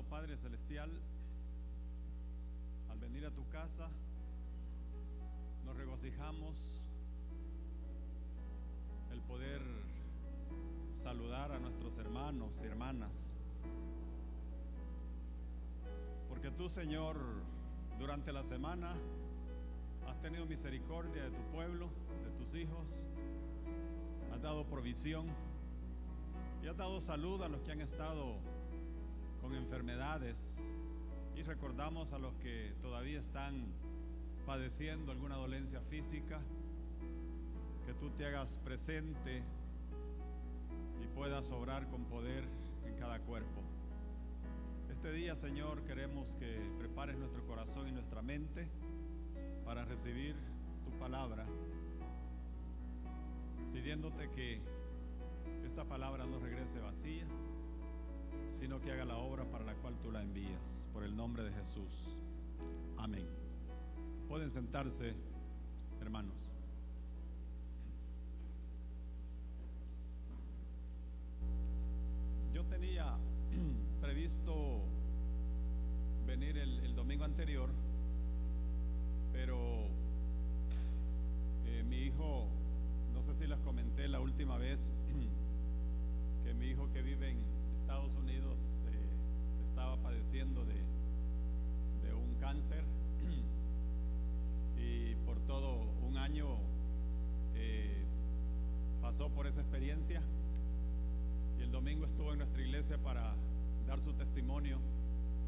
Padre Celestial, al venir a tu casa, nos regocijamos el poder saludar a nuestros hermanos y hermanas, porque tú, Señor, durante la semana has tenido misericordia de tu pueblo, de tus hijos, has dado provisión y has dado salud a los que han estado con enfermedades, y recordamos a los que todavía están padeciendo alguna dolencia física, que tú te hagas presente y puedas obrar con poder en cada cuerpo. Este día, Señor, queremos que prepares nuestro corazón y nuestra mente para recibir tu palabra, pidiéndote que esta palabra no regrese vacía, sino que haga la obra para la cual tú la envías, por el nombre de Jesús. Amén. Pueden sentarse, hermanos. Yo tenía previsto venir el domingo anterior, pero mi hijo, no sé si les comenté la última vez que mi hijo, que vive en Estados Unidos, estaba padeciendo de un cáncer, y por todo un año pasó por esa experiencia, y el domingo estuvo en nuestra iglesia para dar su testimonio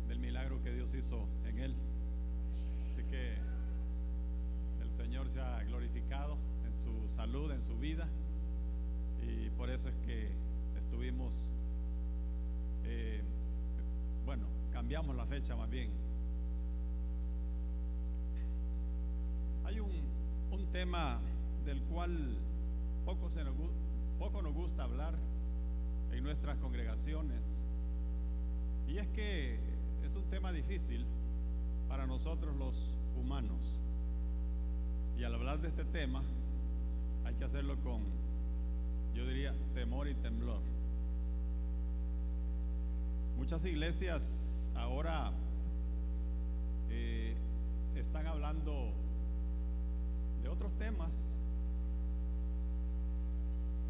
del milagro que Dios hizo en él. Así que el Señor se ha glorificado en su salud, en su vida, y por eso es que estuvimos cambiamos la fecha más bien. Hay un tema del cual poco nos gusta hablar en nuestras congregaciones, y es que es un tema difícil para nosotros los humanos, y al hablar de este tema hay que hacerlo con, yo diría, temor y temblor. Muchas iglesias ahora están hablando de otros temas,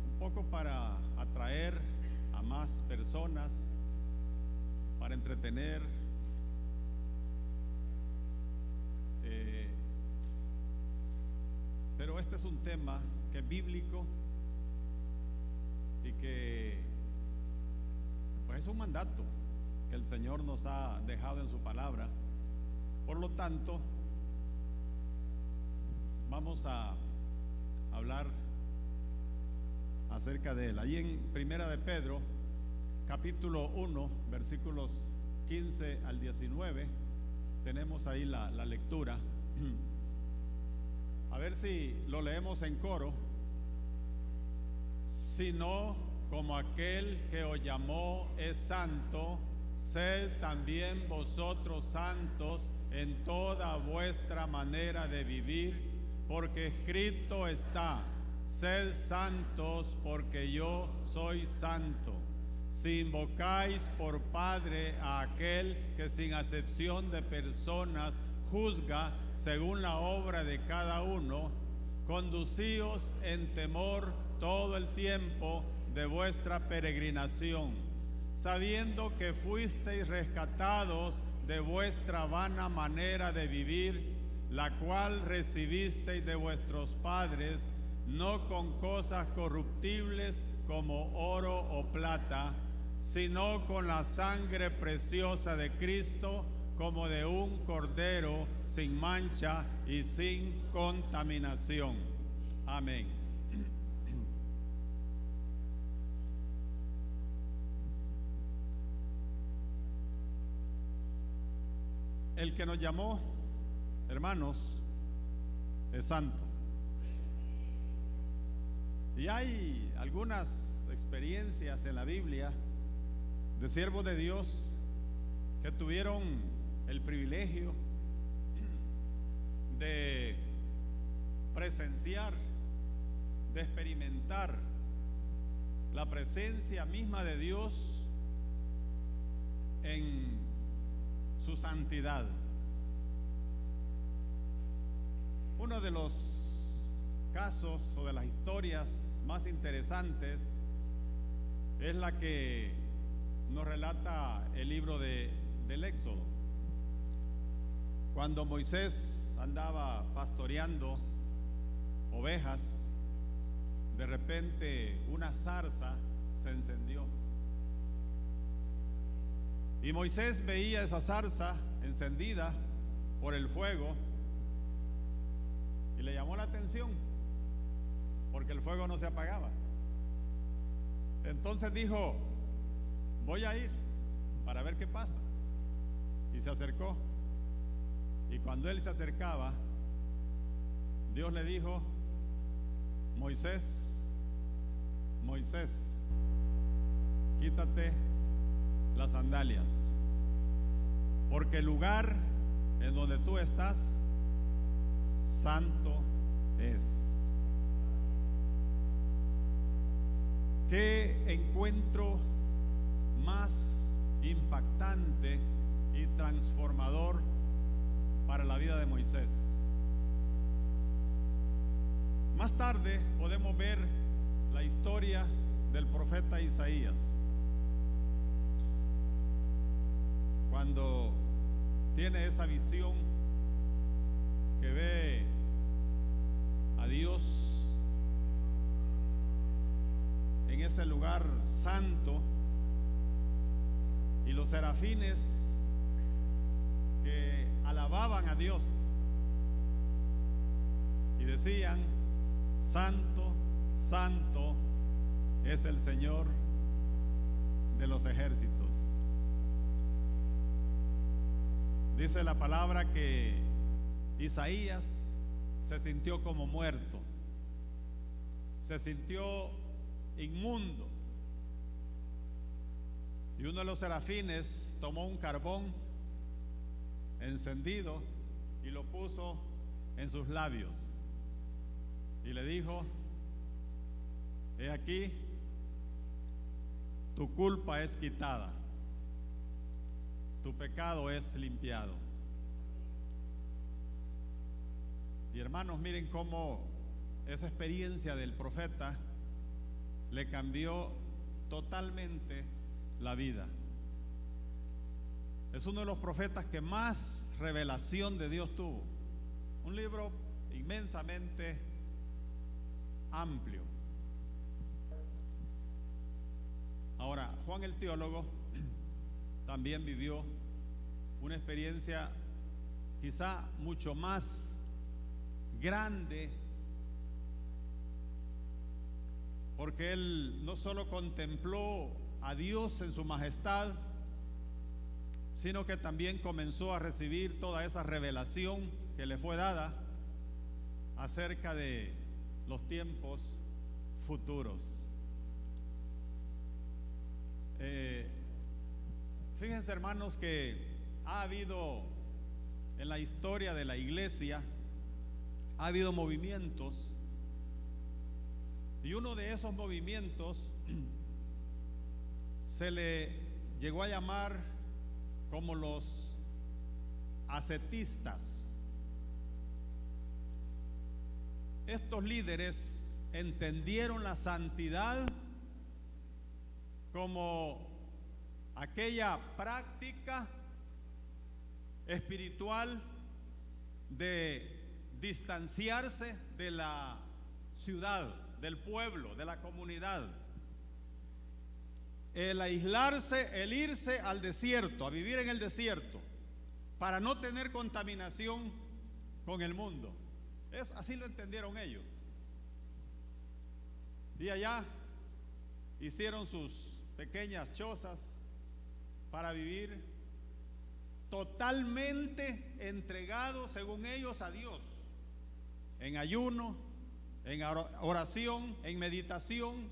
un poco para atraer a más personas, para entretener, pero este es un tema que es bíblico y que pues es un mandato que el Señor nos ha dejado en su palabra. Por lo tanto, vamos a hablar acerca de él. Allí en Primera de Pedro, capítulo 1, versículos 15 al 19, tenemos ahí la lectura. A ver si lo leemos en coro. Sino como aquel que os llamó es santo, sed también vosotros santos en toda vuestra manera de vivir, porque escrito está: sed santos porque yo soy santo. Si invocáis por Padre a aquel que sin acepción de personas juzga según la obra de cada uno, conducíos en temor todo el tiempo de vuestra peregrinación, sabiendo que fuisteis rescatados de vuestra vana manera de vivir, la cual recibisteis de vuestros padres, no con cosas corruptibles como oro o plata, sino con la sangre preciosa de Cristo, como de un cordero sin mancha y sin contaminación. Amén. El que nos llamó, hermanos, es santo. Y hay algunas experiencias en la Biblia de siervos de Dios que tuvieron el privilegio de presenciar, de experimentar la presencia misma de Dios en su santidad. Uno de los casos o de las historias más interesantes es la que nos relata el libro del Éxodo. Cuando Moisés andaba pastoreando ovejas, de repente una zarza se encendió. Y Moisés veía esa zarza encendida por el fuego y le llamó la atención porque el fuego no se apagaba. Entonces dijo: voy a ir para ver qué pasa. Y se acercó. Y cuando él se acercaba, Dios le dijo: Moisés, Moisés, quítate las sandalias, porque el lugar en donde tú estás, santo es. ¿Qué encuentro más impactante y transformador para la vida de Moisés? Más tarde podemos ver la historia del profeta Isaías, cuando tiene esa visión que ve a Dios en ese lugar santo y los serafines que alababan a Dios y decían: santo, santo es el Señor de los ejércitos. Dice la palabra que Isaías se sintió como muerto, se sintió inmundo. Y uno de los serafines tomó un carbón encendido y lo puso en sus labios y le dijo: he aquí, tu culpa es quitada, tu pecado es limpiado. Y hermanos, miren cómo esa experiencia del profeta le cambió totalmente la vida. Es uno de los profetas que más revelación de Dios tuvo. Un libro inmensamente amplio. Ahora, Juan el teólogo también vivió una experiencia quizá mucho más grande, porque él no solo contempló a Dios en su majestad, sino que también comenzó a recibir toda esa revelación que le fue dada acerca de los tiempos futuros. Fíjense, hermanos, que ha habido en la historia de la iglesia, ha habido movimientos, y uno de esos movimientos se le llegó a llamar como los ascetistas. Estos líderes entendieron la santidad como aquella práctica espiritual de distanciarse de la ciudad, del pueblo, de la comunidad, el aislarse, el irse al desierto, a vivir en el desierto, para no tener contaminación con el mundo. Así lo entendieron ellos. Y allá hicieron sus pequeñas chozas para vivir totalmente entregados, según ellos, a Dios, en ayuno, en oración, en meditación,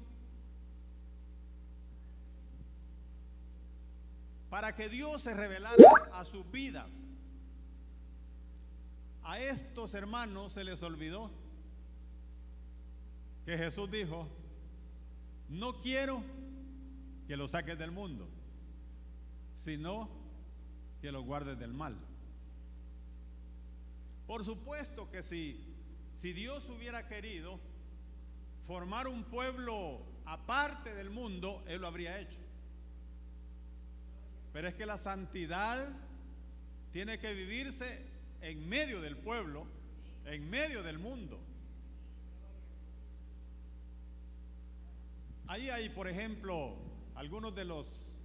para que Dios se revelara a sus vidas. A estos hermanos se les olvidó que Jesús dijo: no quiero que lo saques del mundo, sino que los guardes del mal. Por supuesto que si Dios hubiera querido formar un pueblo aparte del mundo, Él lo habría hecho. Pero es que la santidad tiene que vivirse en medio del pueblo, en medio del mundo. Ahí hay, por ejemplo, algunos de los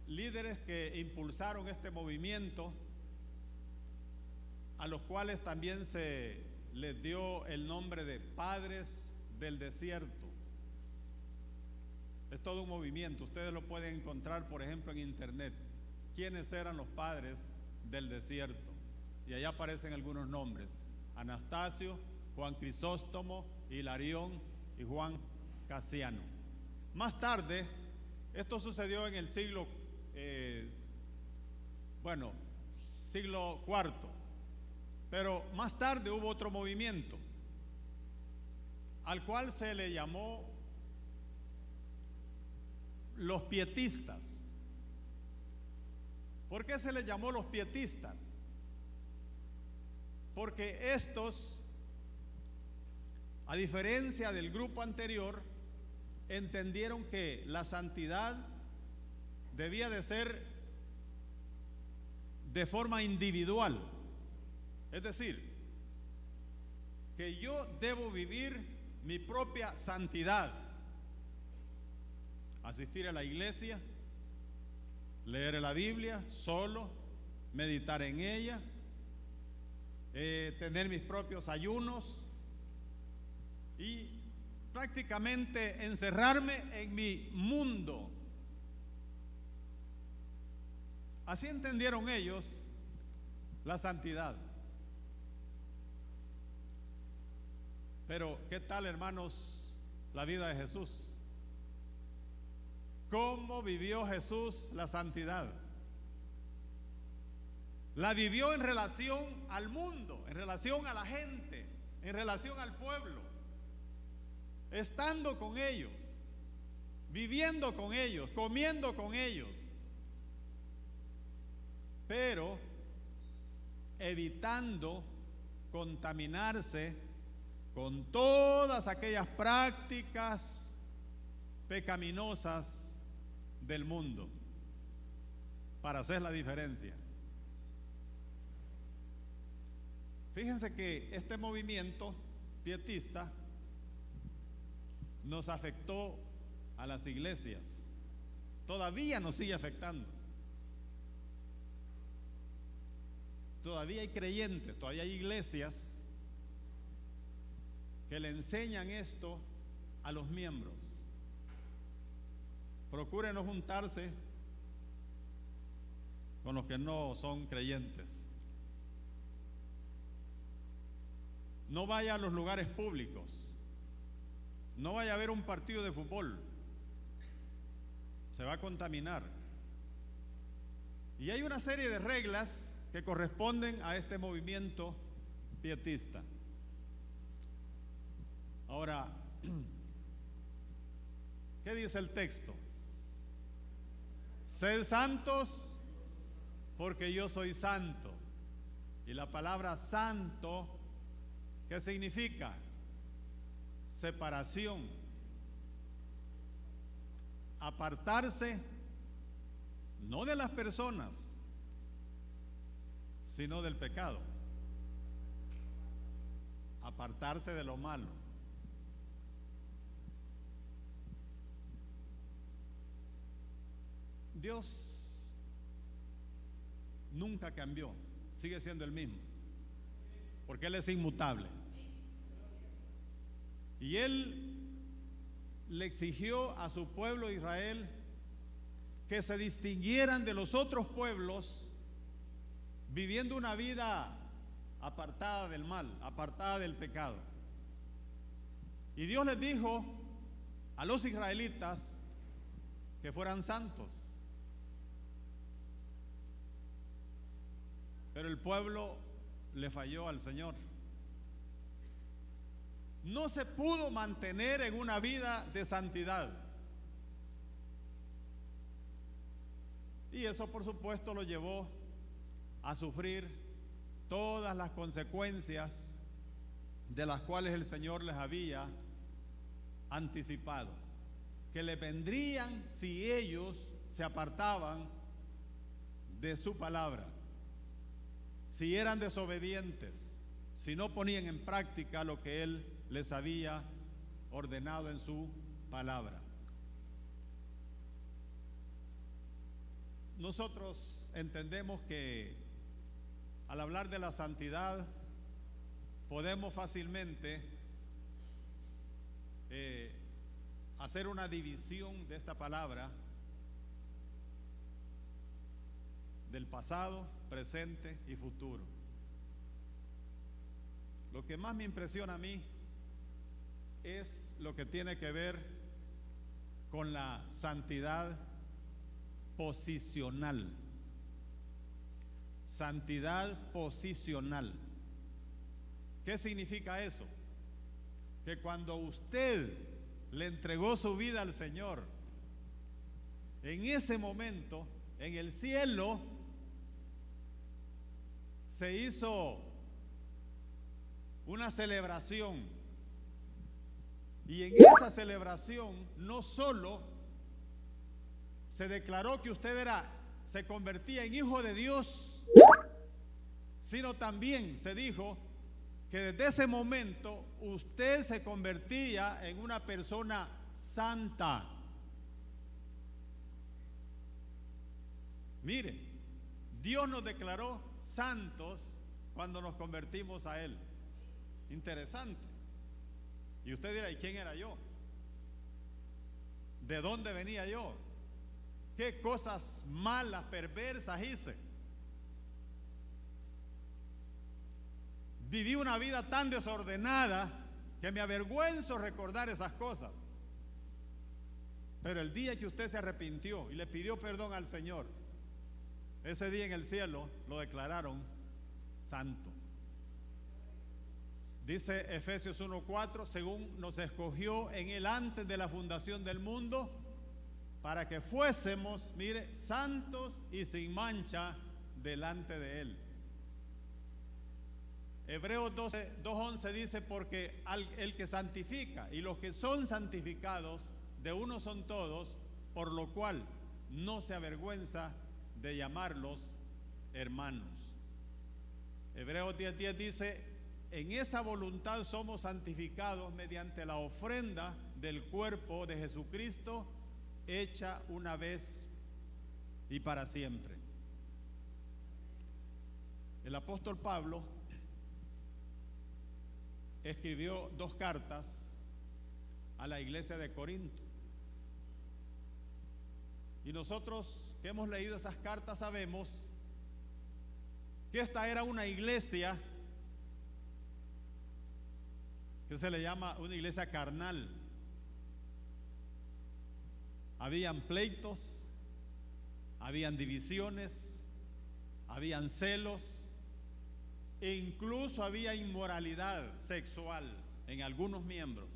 líderes que impulsaron este movimiento, a los cuales también se les dio el nombre de Padres del Desierto. Es todo un movimiento, ustedes lo pueden encontrar, por ejemplo, en internet. ¿Quiénes eran los padres del desierto? Y allá aparecen algunos nombres: Anastasio, Juan Crisóstomo, Hilarión y Juan Casiano. Más tarde, esto sucedió en el siglo IV, pero más tarde hubo otro movimiento al cual se le llamó los pietistas. ¿Por qué se les llamó los pietistas? Porque estos, a diferencia del grupo anterior, entendieron que la santidad debía de ser de forma individual. Es decir, que yo debo vivir mi propia santidad. Asistir a la iglesia, leer la Biblia solo, meditar en ella, tener mis propios ayunos y prácticamente encerrarme en mi mundo. Así entendieron ellos la santidad. Pero ¿qué tal, hermanos, la vida de Jesús? ¿Cómo vivió Jesús la santidad? La vivió en relación al mundo, en relación a la gente, en relación al pueblo, estando con ellos, viviendo con ellos, comiendo con ellos, pero evitando contaminarse con todas aquellas prácticas pecaminosas del mundo, para hacer la diferencia. Fíjense que este movimiento pietista nos afectó a las iglesias, todavía nos sigue afectando. Todavía hay creyentes, todavía hay iglesias que le enseñan esto a los miembros. Procuren no juntarse con los que no son creyentes. No vaya a los lugares públicos. No vaya a ver un partido de fútbol. Se va a contaminar. Y hay una serie de reglas que corresponden a este movimiento pietista. Ahora, ¿qué dice el texto? Sed santos porque yo soy santo. Y la palabra santo, ¿qué significa? Separación. Apartarse, no de las personas, sino del pecado. Apartarse de lo malo. Dios nunca cambió, sigue siendo el mismo, porque Él es inmutable. Y Él le exigió a su pueblo Israel que se distinguieran de los otros pueblos, viviendo una vida apartada del mal, apartada del pecado. Y Dios les dijo a los israelitas que fueran santos. Pero el pueblo le falló al Señor. No se pudo mantener en una vida de santidad. Y eso, por supuesto, lo llevó a sufrir todas las consecuencias de las cuales el Señor les había anticipado, que le vendrían si ellos se apartaban de su palabra, si eran desobedientes, si no ponían en práctica lo que Él les había ordenado en su palabra. Nosotros entendemos que al hablar de la santidad podemos fácilmente hacer una división de esta palabra del pasado, presente y futuro. Lo que más me impresiona a mí es lo que tiene que ver con la santidad posicional. Santidad posicional. ¿Qué significa eso? Que cuando usted le entregó su vida al Señor, en ese momento, en el cielo, se hizo una celebración. Y en esa celebración no solo se declaró que usted se convertía en hijo de Dios, sino también se dijo que desde ese momento usted se convertía en una persona santa. Mire, Dios nos declaró santos cuando nos convertimos a Él. Interesante. Y usted dirá, ¿y quién era yo? ¿De dónde venía yo? ¿Qué cosas malas, perversas hice? Viví una vida tan desordenada que me avergüenzo recordar esas cosas. Pero el día que usted se arrepintió y le pidió perdón al Señor, ese día en el cielo lo declararon santo. Dice Efesios 1:4, según nos escogió en Él antes de la fundación del mundo, para que fuésemos, mire, santos y sin mancha delante de Él. Hebreos 2:11 dice, porque el que santifica y los que son santificados, de uno son todos, por lo cual no se avergüenza de llamarlos hermanos. Hebreos 10:10 dice, en esa voluntad somos santificados mediante la ofrenda del cuerpo de Jesucristo, hecha una vez y para siempre. El apóstol Pablo escribió 2 cartas a la iglesia de Corinto. Y nosotros que hemos leído esas cartas sabemos que esta era una iglesia que se le llama una iglesia carnal. Habían pleitos, habían divisiones, habían celos e incluso había inmoralidad sexual en algunos miembros.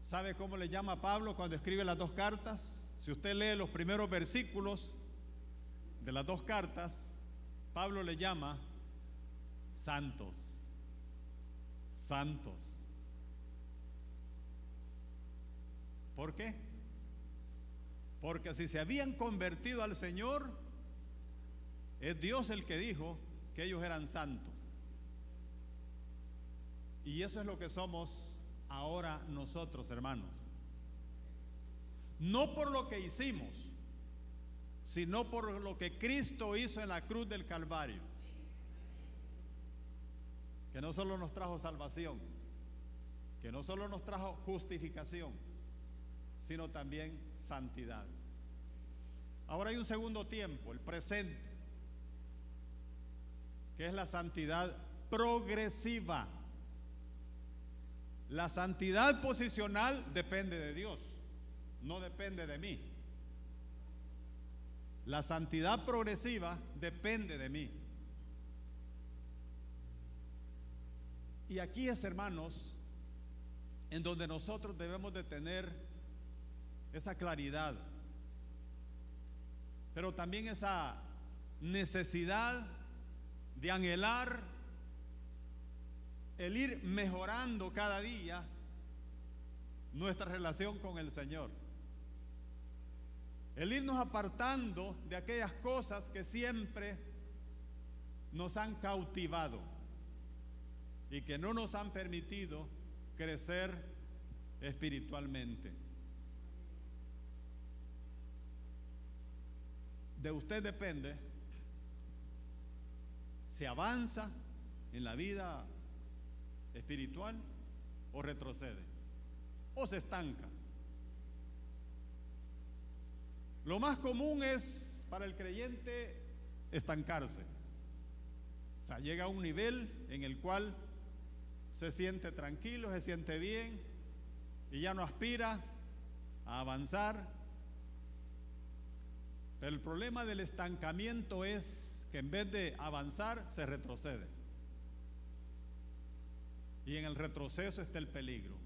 ¿Sabe cómo le llama Pablo cuando escribe las 2 cartas? Si usted lee los primeros versículos de las 2 cartas, Pablo le llama santos, santos. ¿Por qué? Porque si se habían convertido al Señor, es Dios el que dijo que ellos eran santos. Y eso es lo que somos ahora nosotros, hermanos. No por lo que hicimos, sino por lo que Cristo hizo en la cruz del Calvario, que no solo nos trajo salvación, que no solo nos trajo justificación, sino también santidad. Ahora hay un segundo tiempo, el presente, que es la santidad progresiva. La santidad posicional depende de Dios, no depende de mí. La santidad progresiva depende de mí. Y aquí es, hermanos, en donde nosotros debemos de tener esa claridad, pero también esa necesidad de anhelar el ir mejorando cada día nuestra relación con el Señor. El irnos apartando de aquellas cosas que siempre nos han cautivado y que no nos han permitido crecer espiritualmente. De usted depende si avanza en la vida espiritual o retrocede o se estanca. Lo más común es para el creyente estancarse. O sea, llega a un nivel en el cual se siente tranquilo, se siente bien y ya no aspira a avanzar. Pero el problema del estancamiento es que en vez de avanzar se retrocede. Y en el retroceso está el peligro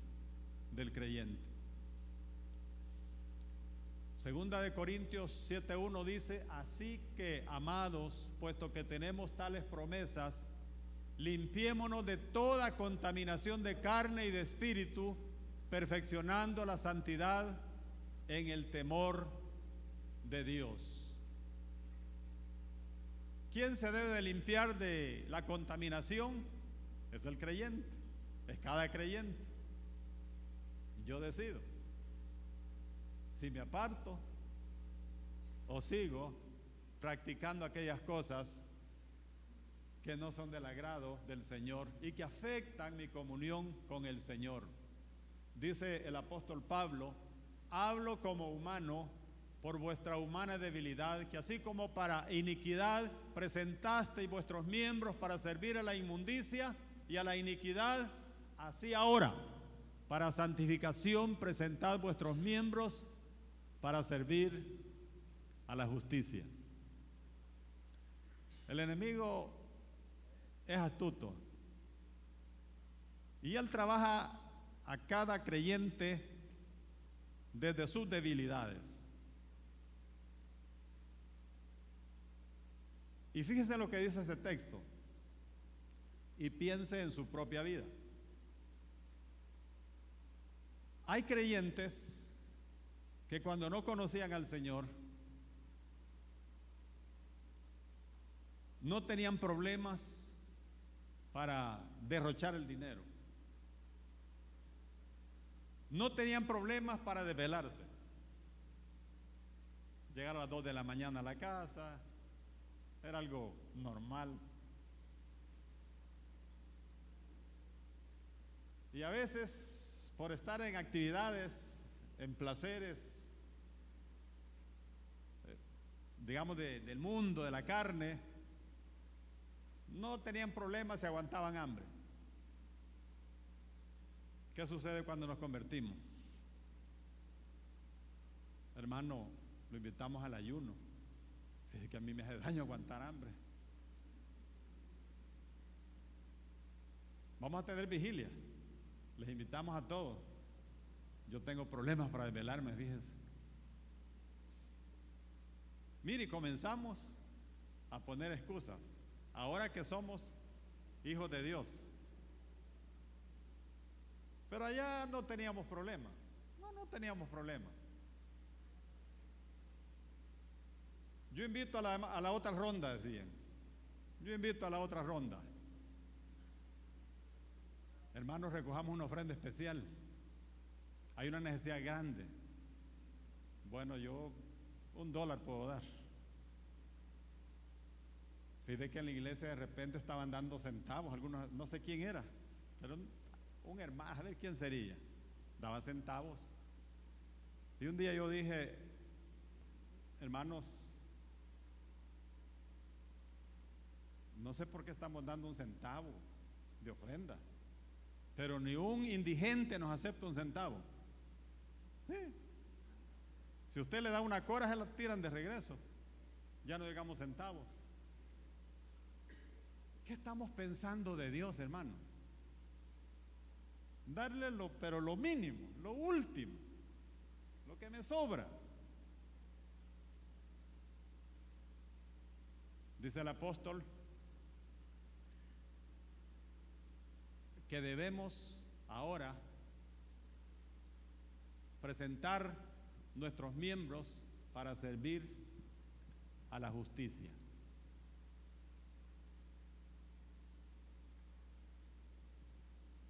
del creyente. Segunda de Corintios 7:1 dice: así que, amados, puesto que tenemos tales promesas, limpiémonos de toda contaminación de carne y de espíritu, perfeccionando la santidad en el temor de Dios. ¿Quién se debe de limpiar de la contaminación? Es el creyente, es cada creyente. Yo decido si me aparto o sigo practicando aquellas cosas que no son del agrado del Señor y que afectan mi comunión con el Señor. Dice el apóstol Pablo: hablo como humano por vuestra humana debilidad, que así como para iniquidad presentasteis vuestros miembros para servir a la inmundicia y a la iniquidad, así ahora para santificación presentad vuestros miembros para servir a la justicia. El enemigo es astuto y él trabaja a cada creyente desde sus debilidades. Y fíjese lo que dice este texto y piense en su propia vida. Hay creyentes que cuando no conocían al Señor no tenían problemas para derrochar el dinero, no tenían problemas para desvelarse, llegar a las 2 de la mañana a la casa, era algo normal. Y a veces, por estar en actividades, en placeres, digamos del mundo, de la carne, no tenían problemas, se aguantaban hambre. ¿Qué sucede cuando nos convertimos? Hermano, lo invitamos al ayuno. Fíjese que a mí me hace daño aguantar hambre. Vamos a tener vigilia. Les invitamos a todos. Yo tengo problemas para desvelarme, fíjense. Mire, comenzamos a poner excusas. Ahora que somos hijos de Dios. Pero allá no teníamos problema. No teníamos problema. Yo invito a la otra ronda, decían. Yo invito a la otra ronda. Hermanos, recojamos una ofrenda especial. Hay una necesidad grande. Bueno, yo $1 puedo dar. Fíjate que en la iglesia de repente estaban dando centavos, algunos, no sé quién era, pero un hermano, a ver quién sería, daba centavos. Y un día yo dije: hermanos, no sé por qué estamos dando un centavo de ofrenda, pero ni un indigente nos acepta un centavo. ¿Sí? Si usted le da una cora, se la tiran de regreso. Ya no digamos centavos. ¿Qué estamos pensando de Dios, hermanos? Darle pero lo mínimo, lo último, lo lo que me sobra. Dice el apóstol que debemos ahora presentar nuestros miembros para servir a la justicia.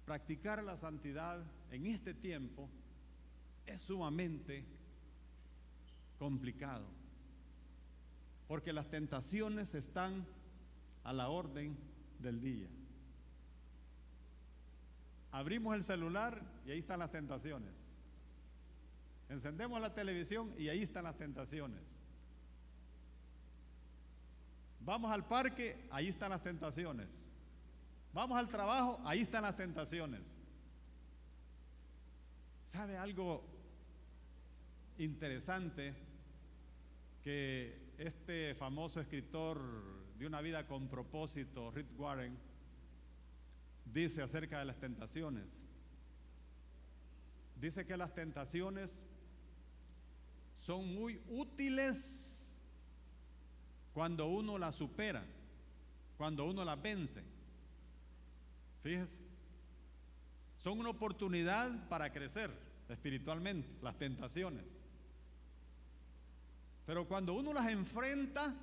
Practicar la santidad en este tiempo es sumamente complicado, porque las tentaciones están a la orden del día. Abrimos el celular y ahí están las tentaciones. Encendemos la televisión y ahí están las tentaciones. Vamos al parque, ahí están las tentaciones. Vamos al trabajo, ahí están las tentaciones. ¿Sabe algo interesante? Que este famoso escritor de Una vida con propósito, Rick Warren, dice acerca de las tentaciones. Dice que las tentaciones son muy útiles cuando uno las supera, cuando uno las vence. Fíjese, son una oportunidad para crecer espiritualmente, las tentaciones. Pero cuando uno las enfrenta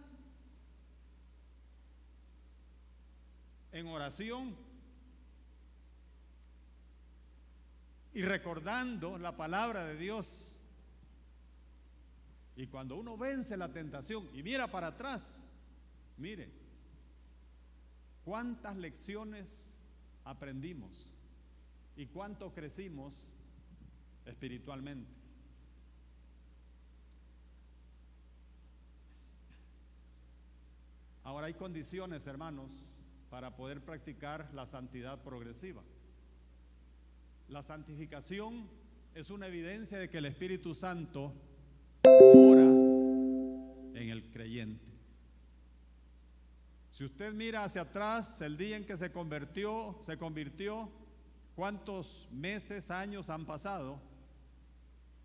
en oración y recordando la palabra de Dios, y cuando uno vence la tentación y mira para atrás, mire cuántas lecciones aprendimos y cuánto crecimos espiritualmente. Ahora hay condiciones, hermanos, para poder practicar la santidad progresiva. La santificación es una evidencia de que el Espíritu Santo mora en el creyente. Si usted mira hacia atrás, el día en que se convirtió, cuántos meses, años han pasado,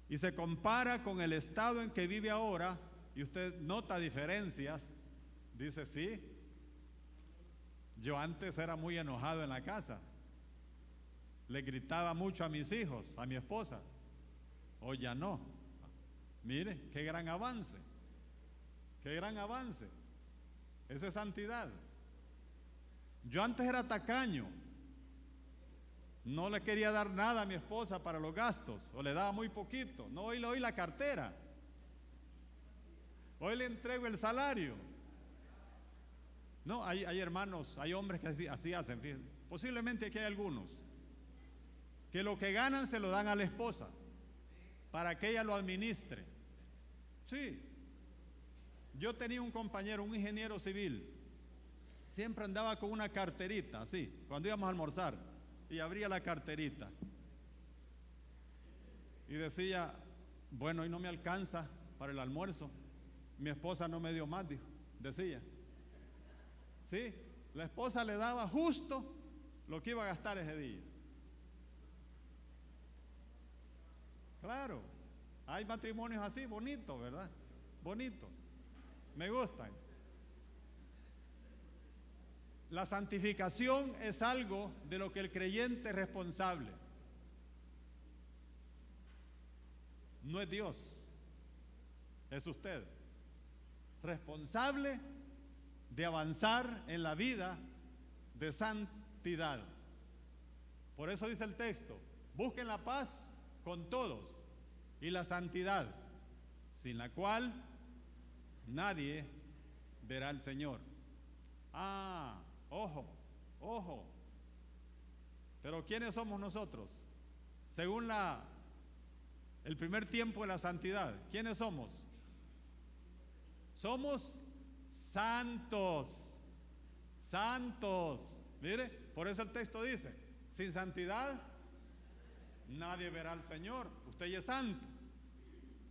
y se compara con el estado en que vive ahora, y usted nota diferencias, dice: sí, yo antes era muy enojado en la casa, le gritaba mucho a mis hijos, a mi esposa, hoy ya no. Mire, qué gran avance, qué gran avance. Esa es santidad. Yo antes era tacaño, no le quería dar nada a mi esposa para los gastos, o le daba muy poquito. No, hoy le doy la cartera, hoy le entrego el salario. No, hay hermanos, hay hombres que así hacen. Fíjense. Posiblemente aquí hay algunos que lo que ganan se lo dan a la esposa para que ella lo administre. Sí. Yo tenía un compañero, un ingeniero civil, siempre andaba con una carterita, así, cuando íbamos a almorzar, y abría la carterita y decía: bueno, hoy no me alcanza para el almuerzo, mi esposa no me dio más, dijo, decía. Sí, la esposa le daba justo lo que iba a gastar ese día. Claro, hay matrimonios así, bonitos, ¿verdad? Bonitos, me gustan. La santificación es algo de lo que el creyente es responsable. No es Dios, es usted. Responsable de avanzar en la vida de santidad. Por eso dice el texto: busquen la paz con todos y la santidad, sin la cual nadie verá al Señor. Ojo. Pero ¿quiénes somos nosotros? Según el primer tiempo de la santidad, ¿quiénes somos? Somos santos. Mire, por eso el texto dice: sin santidad nadie verá al Señor. Usted ya es santo.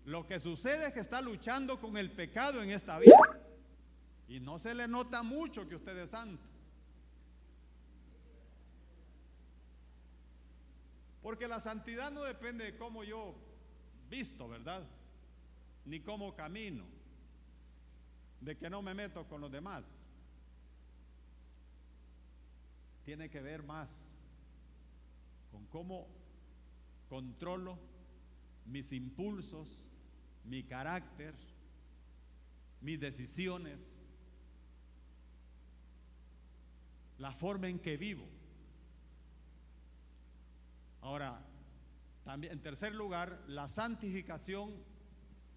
Lo que sucede es que está luchando con el pecado en esta vida y no se le nota mucho que usted es santo, porque la santidad no depende de cómo yo visto, ¿verdad? Ni cómo camino, de que no me meto con los demás. Tiene que ver más con cómo controlo mis impulsos, mi carácter, mis decisiones, la forma en que vivo. Ahora, también, en tercer lugar, la santificación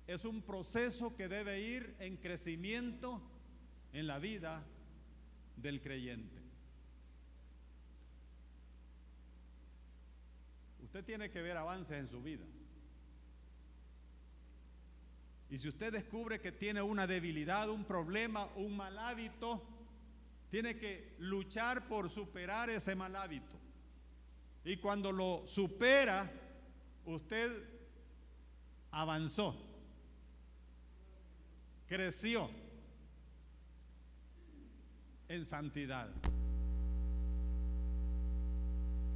es un proceso que debe ir en crecimiento en la vida del creyente. Usted tiene que ver avances en su vida. Y si usted descubre que tiene una debilidad, un problema, un mal hábito, tiene que luchar por superar ese mal hábito. Y cuando lo supera, usted avanzó, creció en santidad.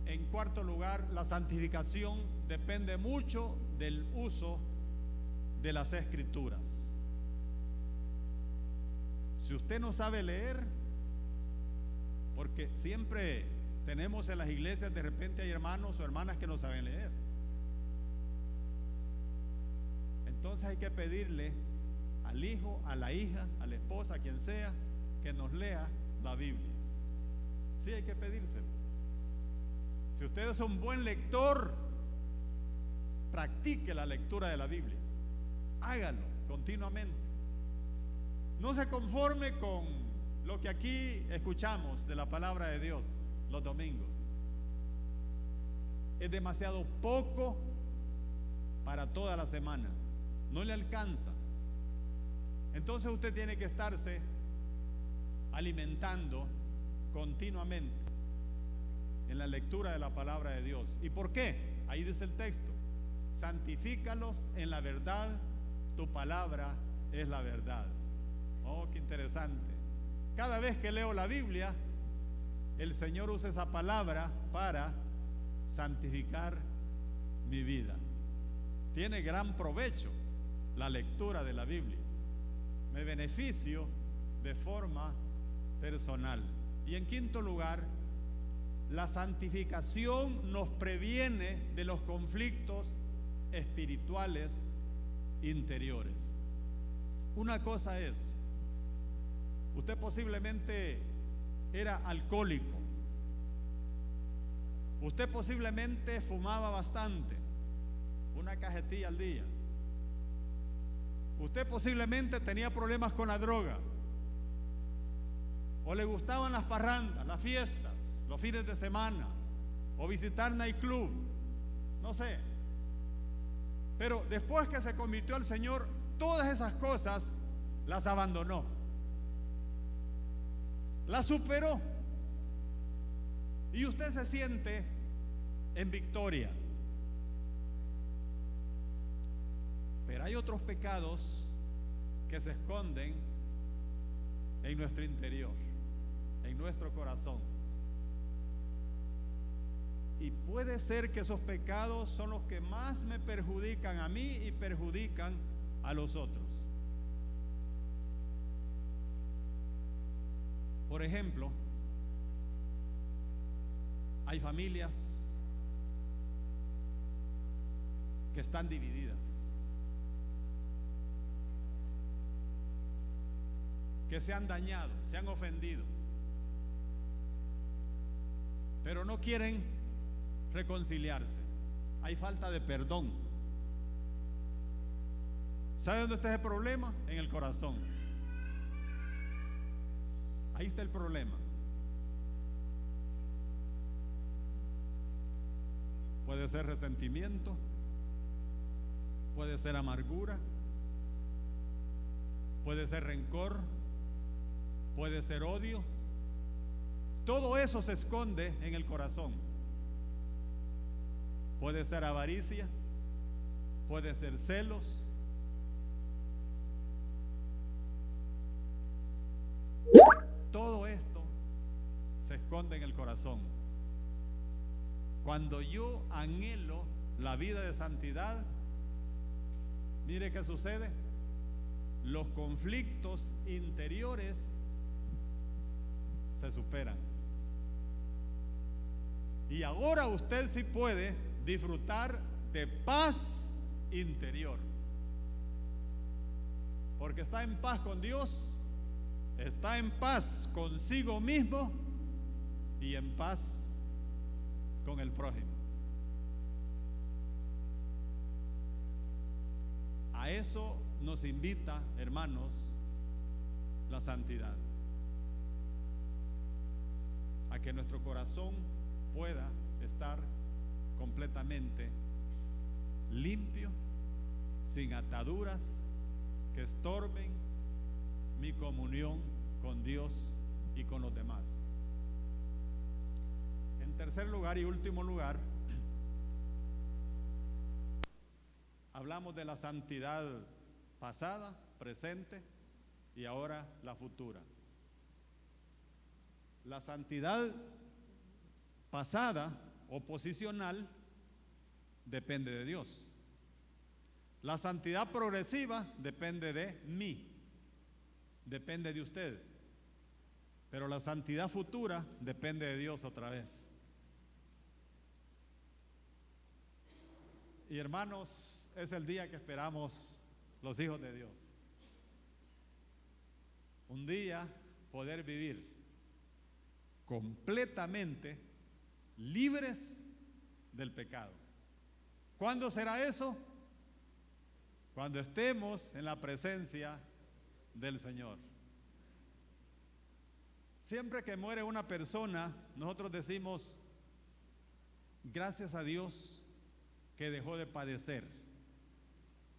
En cuarto lugar, la santificación depende mucho del uso de las escrituras. Si usted no sabe leer, porque siempre tenemos en las iglesias, de repente hay hermanos o hermanas que no saben leer. Entonces hay que pedirle al hijo, a la hija, a la esposa, a quien sea, que nos lea la Biblia. Sí, hay que pedírselo. Si usted es un buen lector, practique la lectura de la Biblia. Hágalo continuamente. No se conforme con lo que aquí escuchamos de la palabra de Dios los domingos. Es demasiado poco para toda la semana. No le alcanza. Entonces usted tiene que estarse alimentando continuamente en la lectura de la palabra de Dios. ¿Y por qué? Ahí dice el texto: santifícalos en la verdad, tu palabra es la verdad. Oh, qué interesante. Cada vez que leo la Biblia, el Señor usa esa palabra para santificar mi vida. Tiene gran provecho la lectura de la Biblia. Me beneficio de forma personal. Y en quinto lugar, la santificación nos previene de los conflictos espirituales interiores. Una cosa es, usted posiblemente era alcohólico, usted posiblemente fumaba bastante, una cajetilla al día, usted posiblemente tenía problemas con la droga, o le gustaban las parrandas, las fiestas, los fines de semana, o visitar nightclub, no sé. Pero después que se convirtió al Señor, todas esas cosas las abandonó, las superó, y usted se siente en victoria. Pero hay otros pecados que se esconden en nuestro interior, en nuestro corazón. Y puede ser que esos pecados son los que más me perjudican a mí y perjudican a los otros. Por ejemplo, hay familias que están divididas, que se han dañado, se han ofendido, pero no quieren reconciliarse. Hay falta de perdón. ¿Sabe dónde está ese problema? En el corazón. Ahí está el problema. Puede ser resentimiento, puede ser amargura, puede ser rencor, puede ser odio. Todo eso se esconde en el corazón. Puede ser avaricia, puede ser celos. Todo esto se esconde en el corazón. Cuando yo anhelo la vida de santidad, mire qué sucede. Los conflictos interiores se superan. Y ahora usted sí puede disfrutar de paz interior. Porque está en paz con Dios, está en paz consigo mismo y en paz con el prójimo. A eso nos invita, hermanos, la santidad. A que nuestro corazón pueda estar completamente limpio, sin ataduras que estorben mi comunión con Dios y con los demás. En tercer lugar y último lugar, hablamos de la santidad pasada, presente y ahora la futura. La santidad pasada o posicional depende de Dios. La santidad progresiva depende de mí, depende de usted. Pero la santidad futura depende de Dios otra vez. Y hermanos, es el día que esperamos los hijos de Dios. Un día poder vivir completamente libres del pecado. ¿Cuándo será eso? Cuando estemos en la presencia del Señor. Siempre que muere una persona, nosotros decimos, gracias a Dios que dejó de padecer,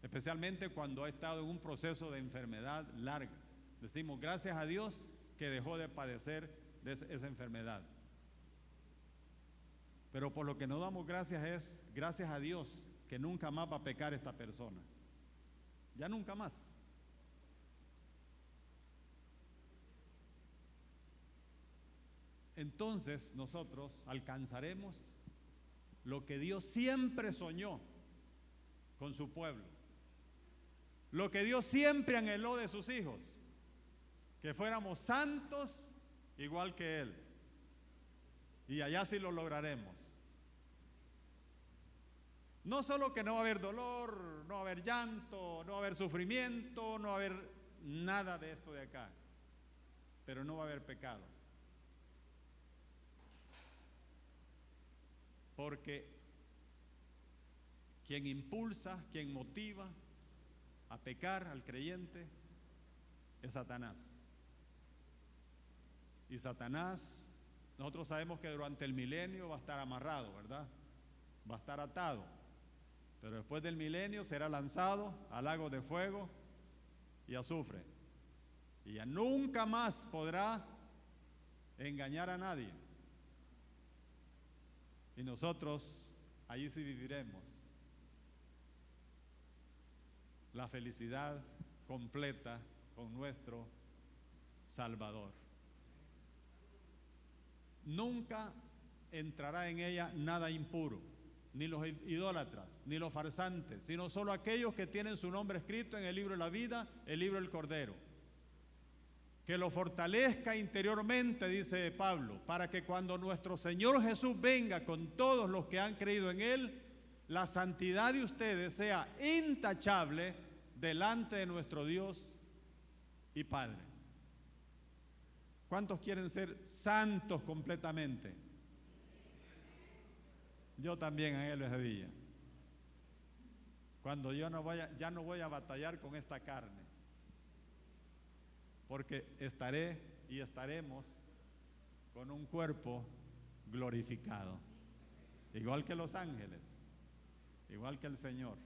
especialmente cuando ha estado en un proceso de enfermedad larga. Decimos, gracias a Dios que dejó de padecer de esa enfermedad. Pero por lo que no damos gracias es, gracias a Dios que nunca más va a pecar esta persona. Ya nunca más. Entonces nosotros alcanzaremos lo que Dios siempre soñó con su pueblo, lo que Dios siempre anheló de sus hijos, que fuéramos santos igual que Él. Y allá sí lo lograremos. No solo que no va a haber dolor, no va a haber llanto, no va a haber sufrimiento, no va a haber nada de esto de acá, pero no va a haber pecado. Porque quien impulsa, quien motiva a pecar al creyente es Satanás. Y Satanás, nosotros sabemos que durante el milenio va a estar amarrado, ¿verdad? Va a estar atado. Pero después del milenio será lanzado al lago de fuego y azufre. Y ya nunca más podrá engañar a nadie. Y nosotros allí sí viviremos la felicidad completa con nuestro Salvador. Nunca entrará en ella nada impuro, ni los idólatras, ni los farsantes, sino solo aquellos que tienen su nombre escrito en el libro de la vida, el libro del Cordero. Que lo fortalezca interiormente, dice Pablo, para que cuando nuestro Señor Jesús venga con todos los que han creído en Él, la santidad de ustedes sea intachable delante de nuestro Dios y Padre. ¿Cuántos quieren ser santos completamente? Yo también, Ángel Ojedilla. Cuando yo ya no voy a batallar con esta carne, porque estaré y estaremos con un cuerpo glorificado, igual que los ángeles, igual que el Señor.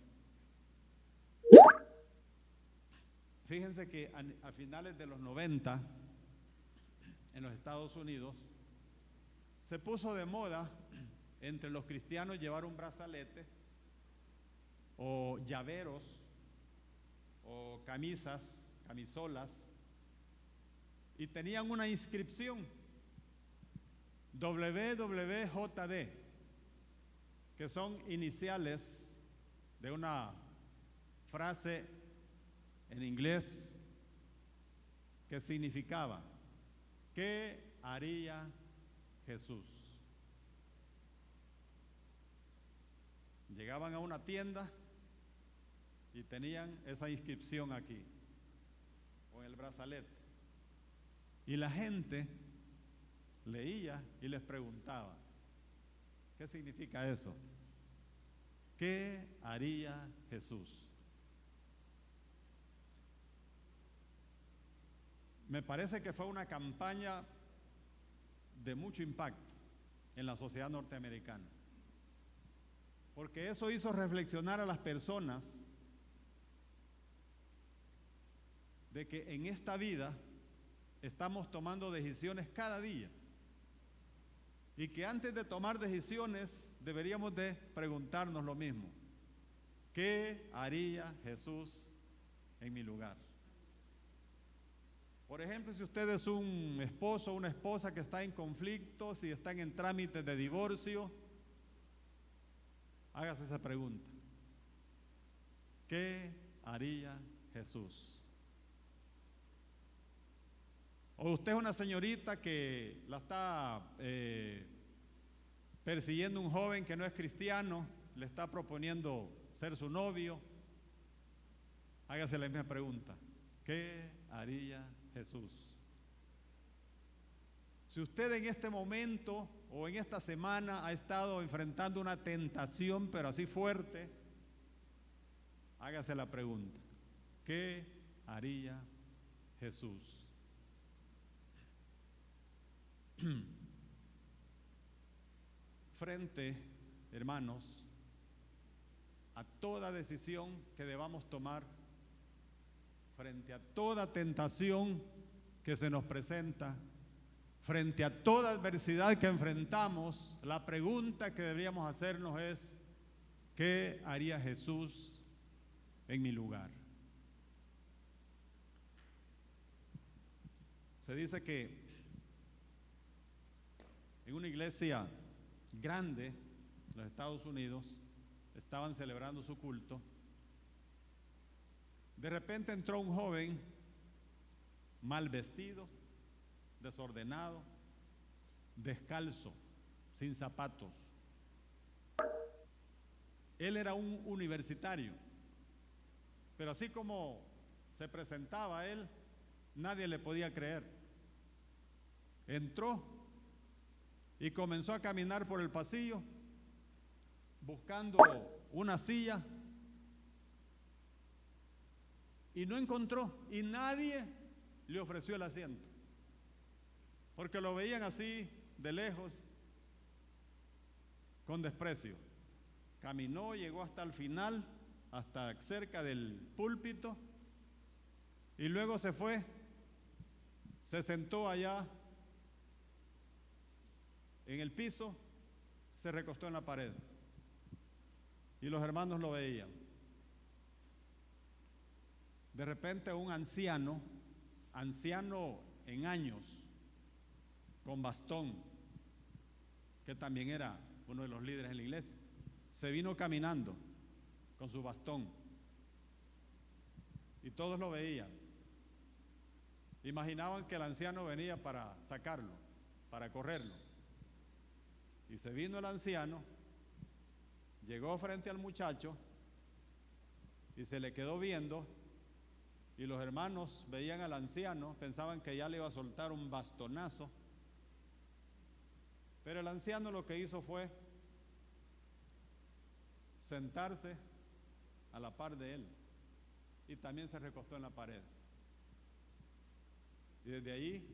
Fíjense que a finales de los 90, en los Estados Unidos, se puso de moda entre los cristianos llevar un brazalete o llaveros o camisolas, y tenían una inscripción WWJD, que son iniciales de una frase en inglés que significaba: ¿qué haría Jesús? Llegaban a una tienda y tenían esa inscripción aquí, o en el brazalete, y la gente leía y les preguntaba: ¿qué significa eso? ¿Qué haría Jesús? Me parece que fue una campaña de mucho impacto en la sociedad norteamericana, porque eso hizo reflexionar a las personas de que en esta vida estamos tomando decisiones cada día, y que antes de tomar decisiones deberíamos de preguntarnos lo mismo: ¿qué haría Jesús en mi lugar? Por ejemplo, si usted es un esposo o una esposa que está en conflicto, si están en trámites de divorcio, hágase esa pregunta: ¿qué haría Jesús? O usted es una señorita que la está persiguiendo un joven que no es cristiano, le está proponiendo ser su novio, hágase la misma pregunta: ¿qué haría Jesús? Si usted en este momento o en esta semana ha estado enfrentando una tentación, pero así fuerte, hágase la pregunta: ¿qué haría Jesús? Frente, hermanos, a toda decisión que debamos tomar, frente a toda tentación que se nos presenta, frente a toda adversidad que enfrentamos, la pregunta que deberíamos hacernos es: ¿qué haría Jesús en mi lugar? Se dice que en una iglesia grande en los Estados Unidos estaban celebrando su culto. De repente entró un joven mal vestido, desordenado, descalzo, sin zapatos. Él era un universitario, pero así como se presentaba él, nadie le podía creer. Entró y comenzó a caminar por el pasillo buscando una silla, y no encontró, y nadie le ofreció el asiento, porque lo veían así de lejos, con desprecio. Caminó, llegó hasta el final, hasta cerca del púlpito, y luego se fue, se sentó allá en el piso, se recostó en la pared, y los hermanos lo veían. De repente un anciano en años, con bastón, que también era uno de los líderes en la iglesia, se vino caminando con su bastón, y todos lo veían. Imaginaban que el anciano venía para sacarlo, para correrlo. Y se vino el anciano, llegó frente al muchacho y se le quedó viendo, y los hermanos veían al anciano, pensaban que ya le iba a soltar un bastonazo, pero el anciano lo que hizo fue sentarse a la par de él, y también se recostó en la pared. Y desde ahí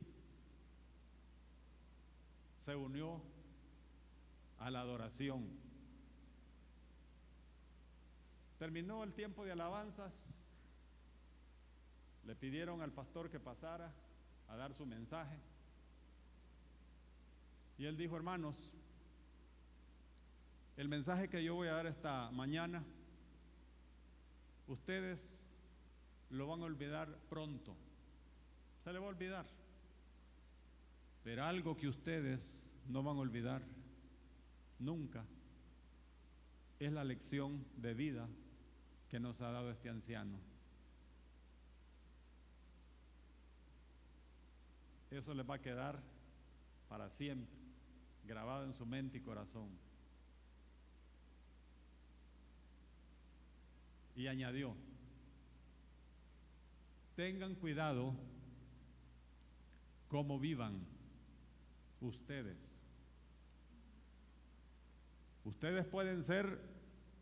se unió a la adoración. Terminó el tiempo de alabanzas, le pidieron al pastor que pasara a dar su mensaje, y él dijo: hermanos, el mensaje que yo voy a dar esta mañana, ustedes lo van a olvidar pronto, se le va a olvidar, pero algo que ustedes no van a olvidar nunca es la lección de vida que nos ha dado este anciano. Eso les va a quedar para siempre, grabado en su mente y corazón. Y añadió: tengan cuidado cómo vivan ustedes. Ustedes pueden ser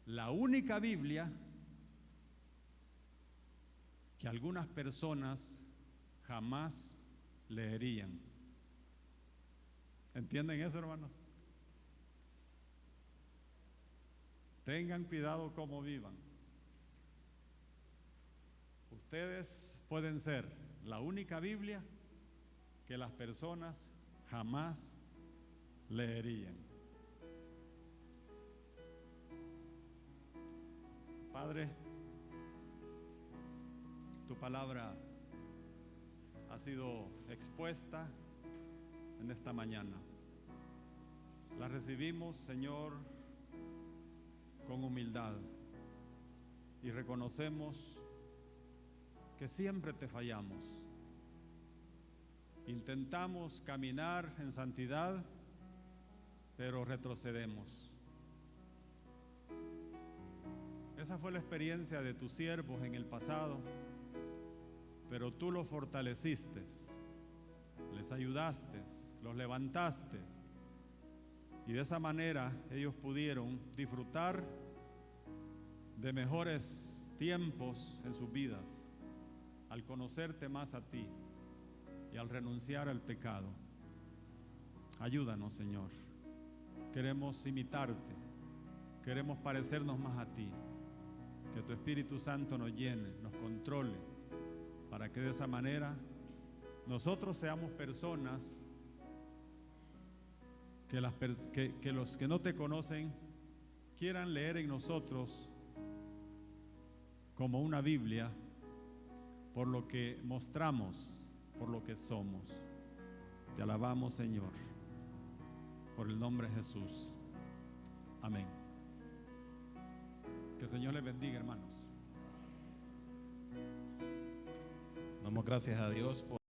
la única Biblia que algunas personas jamás leerían. ¿Entienden eso, hermanos? Tengan cuidado cómo vivan. Ustedes pueden ser la única Biblia que las personas jamás leerían. Padre, tu palabra ha sido expuesta en esta mañana. La recibimos, Señor, con humildad y reconocemos que siempre te fallamos. Intentamos caminar en santidad, pero retrocedemos. Esa fue la experiencia de tus siervos en el pasado, pero tú los fortaleciste, les ayudaste, los levantaste, y de esa manera ellos pudieron disfrutar de mejores tiempos en sus vidas, al conocerte más a ti y al renunciar al pecado. Ayúdanos, Señor. Queremos imitarte, queremos parecernos más a ti. Que tu Espíritu Santo nos llene, nos controle, para que de esa manera nosotros seamos personas que los que no te conocen quieran leer en nosotros como una Biblia, por lo que mostramos, por lo que somos. Te alabamos, Señor, por el nombre de Jesús. Amén. Que el Señor les bendiga, hermanos. Damos gracias a Dios por